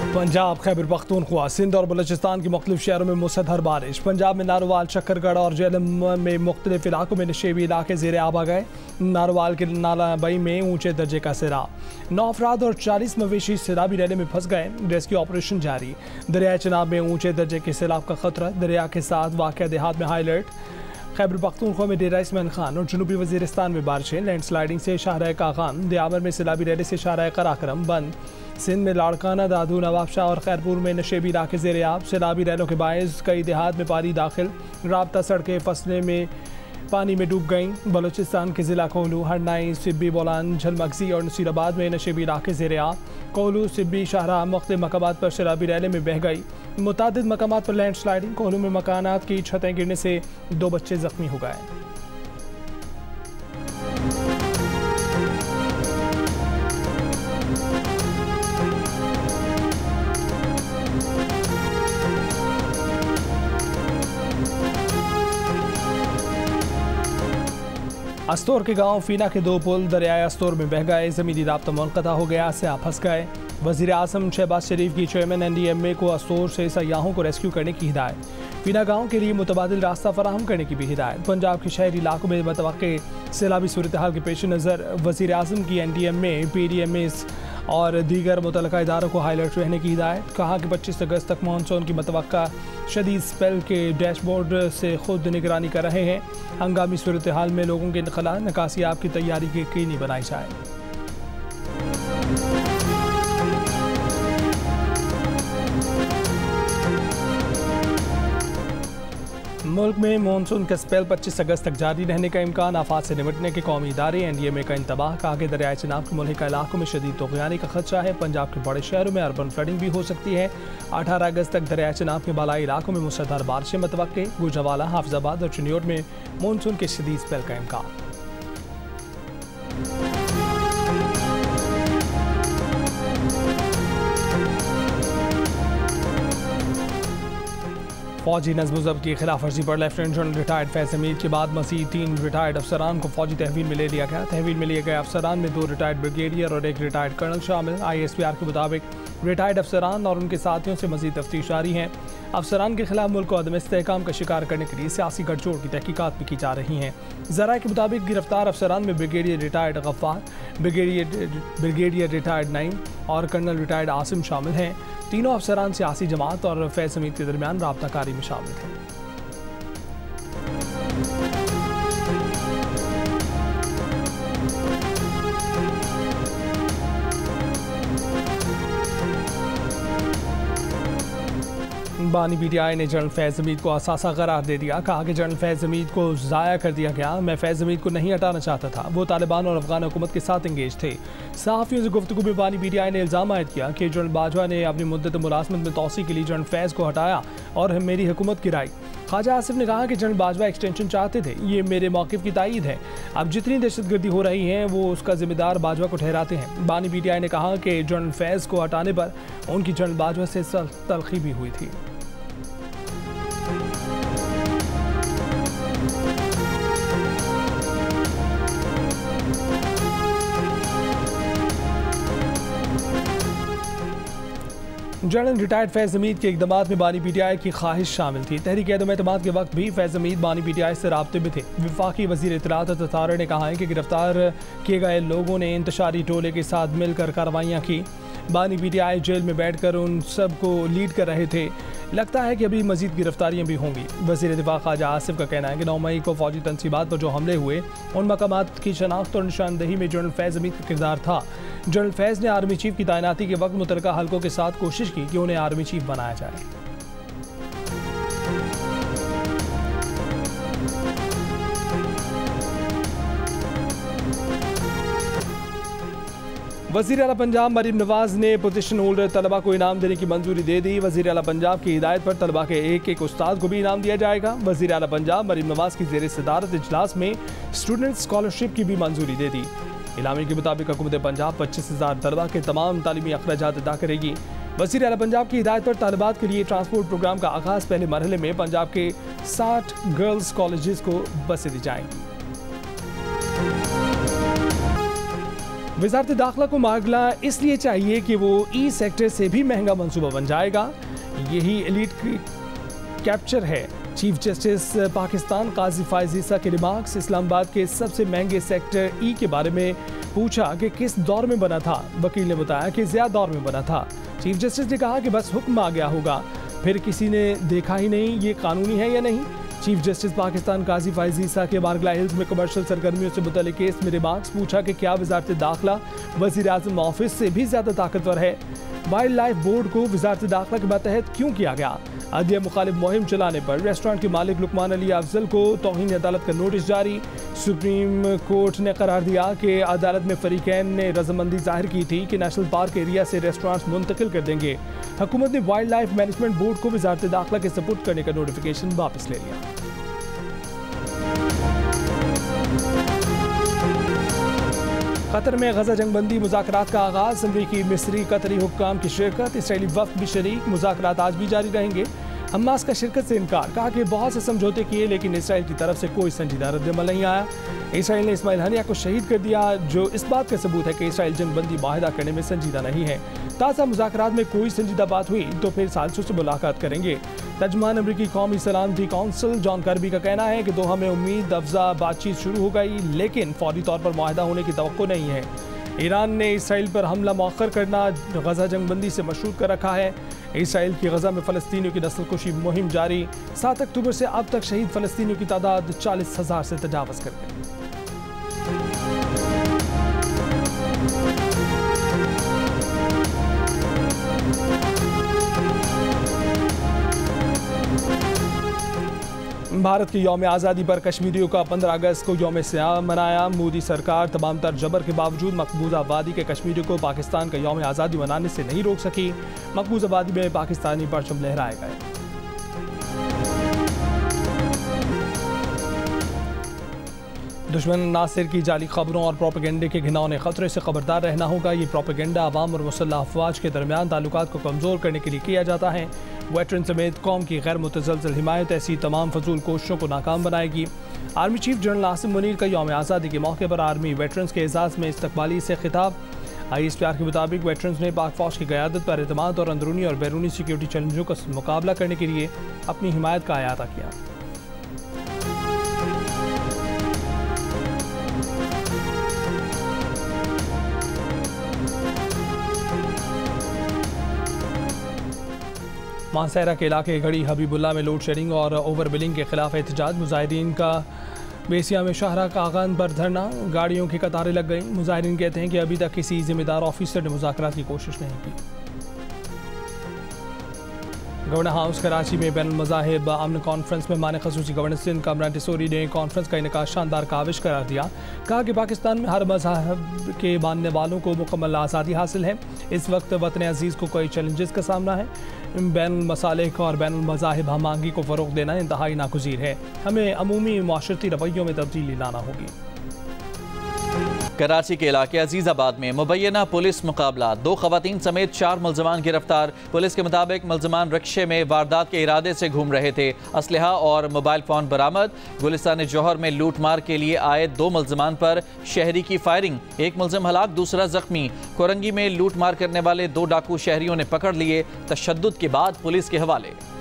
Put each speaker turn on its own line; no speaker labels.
पंजाब, खैबर पख्तूनख्वा, सिंध और बलूचिस्तान के मुख्तलिफ शहरों में मूसलाधार बारिश। पंजाब में नारोवाल, शक्करगढ़ और जेहलम में मुख्तलिफ इलाकों में नशेबी इलाके ज़ेर आब आ गए। नारोवाल के नालाबई में ऊंचे दर्जे का सैलाब, 9 अफराद और 40 मवेशी सैलाबी रैली में फंस गए। रेस्क्यू ऑपरेशन जारी। दरियाए चनाब में ऊंचे दर्जे के सैलाब का खतरा, दरिया के साथ वाक़या देहात में हाई अलर्ट। खैबर पख्तूनख्वा में डेरा इस्माइल खान और जनूबी वज़ीरिस्तान में बारिशें, लैंडस्लाइडिंग से शाहराह कागान, दियाबर में सैलाबी रैली से शाहराह कराक्रम बंद। सिंध में लाड़काना, दादू, नवाबशाह और खैरपुर में नशेबी इलाके ज़ेर आब, सैलाबी रैलों के बायस कई देहात में पानी दाखिल, राब्ता सड़कें फसलें में पानी में डूब गईं। बलूचिस्तान के ज़िला कोहलू, हरनाई, सिब्बी, बोलान, झलमगजी और नसीराबाद में नशेबी इलाके ज़ेर आब। कोहलू, सिब्बी, शाहराह मुख्तलिफ मकामात पर सैलाबी रैली में बह गई। मुतादिद मकामात पर लैंडस्लाइडिंग, कोहलू में मकानात की छतें गिरने से 2 बच्चे जख्मी हो गए। अस्तोर के गांव फीना के 2 पुल दरियाए अस्तोर में बह गए, ज़मीनी राब्ता मुनक़ता हो गया, से आप फंस गए। वज़ीर आज़म शहबाज शरीफ की चेयरमैन NDMA को अस्तोर से सयाहों को रेस्क्यू करने की हिदायत। फीना गांव के लिए मुतबादिल रास्ता फराहम करने की भी हिदायत। पंजाब के शहरी इलाकों में मतवक्के सैलाबी सूरत हाल के पेश नज़र वज़ीर आज़म की NDMA, PDMAs और दीगर मुतल्लिका इदारों को हाई अलर्ट रहने की हिदायत। कहा कि 25 अगस्त तक मानसून की मतवक्का शदीद स्पेल के डैशबोर्ड से खुद निगरानी कर रहे हैं। हंगामी सूरत हाल में लोगों के इनखला निकासियाब की तैयारी की यकीनी बनाई जाए। मुल्क में मानसून का स्पेल 25 अगस्त तक जारी रहने का इम्कान। आफात से निपटने के कौमी इदारे NDMA का इंतबाह। कहा कि दरियाए चनाब के मुल्हिका इलाकों में शदीद तूफ़ानी का खदशा है। पंजाब के बड़े शहरों में अर्बन फ्लडिंग भी हो सकती है। 18 अगस्त तक दरियाए चनाब के बालाई इलाकों में मूसलाधार बारिशें मतवक्के। गुजरावाला, हाफिजाबाद और चिन्योट में मानसून के शदीद स्पेल का इम्कान। फौजी नज़्म ज़ब्त की खिलाफ वर्जी पर लेफ्टिनेंट जनरल रिटायर्ड फैज़ हमीद के बाद मज़ीद 3 रिटायर्ड अफसरान को फौजी तहवील में ले लिया गया। तहवील में लिए गए अफसरान में 2 रिटायर्ड ब्रिगेडियर और 1 रिटायर्ड कर्नल शामिल। ISPR के मुताबिक रिटायर्ड अफसरान और उनके साथियों से मज़ीद तफ्तीश जारी हैं। अफसरान के खिलाफ मुल्क को अदम इस्तेहकाम का शिकार करने के लिए सियासी गठजोड़ की तहकीकात भी की जा रही हैं। ज़राए के मुताबिक गिरफ्तार अफसरान में brigadier retired Ghaffar, brigadier retired Naeem और कर्नल रिटायर्ड आसिम शामिल हैं। तीनों अफसरान सियासी जमात और फैज़ हमीद के दरमियान राब्ताकारी में शामिल थे। बानी PTI ने जनरल फैज़ हमीद को असासा करार दे दिया। कहा कि जनरल फैज़ हमीद को ज़ाया कर दिया गया। मैं फैज़ हमीद को नहीं हटाना चाहता था, वो तालिबान और अफगान हुकूमत के साथ इंगेज थे। सहाफ़ियों से गुफ्तगू में बानी PTI ने इल्ज़ाम आयद किया कि जनरल बाजवा ने अपनी मुद्दत मुलाज़मत में तोसी के लिए जनरल फैज़ को हटाया और मेरी हुकूमत गिराई। ख्वाजा आसिफ ने कहा कि जनरल बाजवा एक्सटेंशन चाहते थे, ये मेरे मौक़िफ़ की तायीद है। अब जितनी दहशतगर्दी हो रही है वो उसका जिम्मेदार बाजवा को ठहराते हैं। बानी PTI ने कहा कि जनरल फैज़ को हटाने पर उनकी जनरल बाजवा से तलखी भी हुई थी। जनरल रिटायर्ड फैज़ हमीद के इक़दामात में बानी PTI की ख्वाहिश शामिल थी। तहरीक एदम एतमाद के वक्त भी फैज़ हमीद बानी PTI से राब्ते में थे। वफाकी वज़ीर इत्तलात और ततारा ने कहा है कि गिरफ्तार किए गए लोगों ने इंतशारी टोले के साथ मिलकर कार्रवाइयाँ की। बानी PTI जेल में बैठकर उन सब को लीड कर रहे थे। लगता है कि अभी मज़ीद गिरफ्तारियाँ भी होंगी। वज़ीर दिफ़ा ख्वाजा आसिफ का कहना है कि 9 मई को फौजी तनसीबात पर जो हमले हुए उन मकामात की शनाख्त और निशानदही में जनरल फैज़ हमीद का किरदार था। जनरल फैज़ ने आर्मी चीफ की तैनाती के वक्त मुतल्लिका हल्कों के साथ कोशिश की कि उन्हें आर्मी चीफ बनाया जाए। वज़ीर आला पंजाब मरीम नवाज ने पोजीशन होल्डर तलबा को इनाम देने की मंजूरी दे दी। वज़ीर आला पंजाब की हिदायत पर तलबा के एक उस्ताद को भी इनाम दिया जाएगा। वज़ीर आला पंजाब मरीम नवाज की ज़ेर सदारत इजलास में स्टूडेंट स्कॉलरशिप की भी मंजूरी दे दी। इलामी के मुताबिक हुकूमत पंजाब 25,000 तलबा के तमाम तालीमी अखराजात अदा करेगी। वज़ीर आला पंजाब की हिदायत पर तालिबात के लिए ट्रांसपोर्ट प्रोग्राम का आगाज़ पहले मरहले में पंजाब के 60 गर्ल्स कॉलेजेस को बसें दी जाएंगी। वजारत दाखिला को मामला इसलिए चाहिए कि वो ई सेक्टर से भी महंगा मंसूबा बन जाएगा। यही एलीट कैप्चर है। चीफ जस्टिस पाकिस्तान काजी फायज ईसा के रिमार्क्स। इस्लामाबाद के सबसे महंगे सेक्टर ई के बारे में पूछा कि किस दौर में बना था। वकील ने बताया कि ज़्यादा दौर में बना था। चीफ जस्टिस ने कहा कि बस हुक्म आ गया होगा, फिर किसी ने देखा ही नहीं ये कानूनी है या नहीं। चीफ जस्टिस पाकिस्तान काजी फायज ईसा के बारगला हिल्स में कमर्शियल सरगर्मियों से मुतल्लिक केस में रिमार्क्स पूछा कि क्या वजारत दाखिला वज़ीर आज़म ऑफिस से भी ज़्यादा ताकतवर है। वाइल्ड लाइफ बोर्ड को वजारत दाखिला के मतहत क्यों किया गया। अदलिया मुखालिफ मुहिम चलाने पर रेस्टोरेंट के मालिक लुकमान अली अफजल को तौहीन अदालत का नोटिस जारी। सुप्रीम कोर्ट ने करार दिया कि अदालत में फरीकैन ने रजामंदी जाहिर की थी कि नेशनल पार्क एरिया से रेस्टोरेंट्स मुंतकिल कर देंगे। हुकूमत ने वाइल्ड लाइफ मैनेजमेंट बोर्ड को वजारत दाखिला के सपुर्द करने का नोटिफिकेशन वापस ले लिया। कतर में गजा जंगबंदी मुज़ाकरात का आगाज़। अमरीकी, मिस्री, कतरी हुक्काम की शिरकत। इसराइली वफ़द भी शरीक। मुज़ाकरात आज भी जारी रहेंगे। हमास का शिरकत से इनकार। कहा कि बहुत से समझौते किए लेकिन इसराइल की तरफ से कोई संजीदा रद्दअमल नहीं आया। इसराइल ने इस्माइल हनिया को शहीद कर दिया, जो इस बात का सबूत है कि इसराइल जंगबंदी माहिदा करने में संजीदा नहीं है। ताज़ा मुज़ाकरात में कोई संजीदा बात हुई तो फिर सालसों से मुलाकात करेंगे। तर्जुमान अमरीकी कौमी सलामती कौंसिल जॉन कर्बी का कहना है कि दोहा में उम्मीद अफजा बातचीत शुरू हो गई लेकिन फौरी तौर पर मुआहदा होने की तवक्को नहीं है। ईरान ने इसराइल पर हमला मौखर करना गजा जंगबंदी से मशरूत कर रखा है। इसराइल की गजा में फ़लस्तीनियों की नस्लकुशी मुहिम जारी। 7 अक्टूबर से अब तक शहीद फ़लस्तीनियों की तादाद 40,000 से तजावज़ कर गई। भारत की यौम आज़ादी पर कश्मीरियों का 15 अगस्त को यौम सियाम मनाया। मोदी सरकार तमाम तर जबर के बावजूद मकबूज आबादी के कश्मीरियों को पाकिस्तान का यौम आज़ादी मनाने से नहीं रोक सकी। मकबूज आबादी में पाकिस्तानी परचम लहराए गए। दुश्मन नासिर की जाली खबरों और प्रोपेगेंडे के घिनौने खतरे से खबरदार रहना होगा। ये प्रोपेगेंडा अवाम और मुसल्लह अफवाज के दरमियान ताल्लुकात को कमज़ोर करने के लिए किया जाता है। वेटरन समेत कौम की गैर मुतज़लज़ल हिमायत ऐसी तमाम फजूल कोशिशों को नाकाम बनाएगी। Army chief general Asim Munir का यौम आज़ादी के मौके पर आर्मी वेटरन्स के एजाज़ में इस्तकबाली से खिताब। ISPR के मुताबिक वेटरन्स ने पाक फ़ौज की क़यादत पर एतमाद और अंदरूनी और बैरूनी सिक्योरिटी चैलेंजों का मुकाबला करने के लिए अपनी हिमायत का अयाता किया। मानसहरा के इलाके घड़ी हबीबुल्ला में लोड शेडिंग और ओवर बिलिंग के खिलाफ एहतजाज। मुजाहिरीन का बेसिया में शाहरा कागान पर धरना। गाड़ियों की कतारें लग गई। मुजाहिरीन कहते हैं कि अभी तक किसी जिम्मेदार ऑफिसर ने मुज़ाकरात की कोशिश नहीं की। गवर्नर हाउस कराची में बैनुल मज़ाहिब अमन कॉन्फ्रेंस में माने खसूसी गवर्नर सिंध कामरान टिसोरी ने कॉन्फ्रेंस का इनेकाद शानदार काविश करार दिया। कहा कि पाकिस्तान में हर मज़हब के मानने वालों को मुकम्मल आज़ादी हासिल है। इस वक्त वतन अजीज़ को कई चैलेंजेस का सामना है। बैनुल मसालिक और बैनुल मज़ाहिब हमआहंगी को फ़रोग़ देना इंतहाई नागुज़ीर है। हमें अमूमी माशरती रवैयों में तब्दीली लाना होगी।
कराची के इलाके अजीज़ाबाद में मुबैना पुलिस मुकाबला। 2 ख़वातीन समेत 4 मुल्ज़मान गिरफ्तार। पुलिस के मुताबिक मुल्ज़मान रिक्शे में वारदात के इरादे से घूम रहे थे। असलहा और मोबाइल फ़ोन बरामद। गुलिस्तान जौहर में लूट मार के लिए आए 2 मुल्ज़मान पर शहरी की फायरिंग। 1 मुल्ज़िम हलाक, दूसरा जख्मी। कोरंगी में लूट मार करने वाले 2 डाकू शहरियों ने पकड़ लिए। तशद्दुद के बाद पुलिस के हवाले।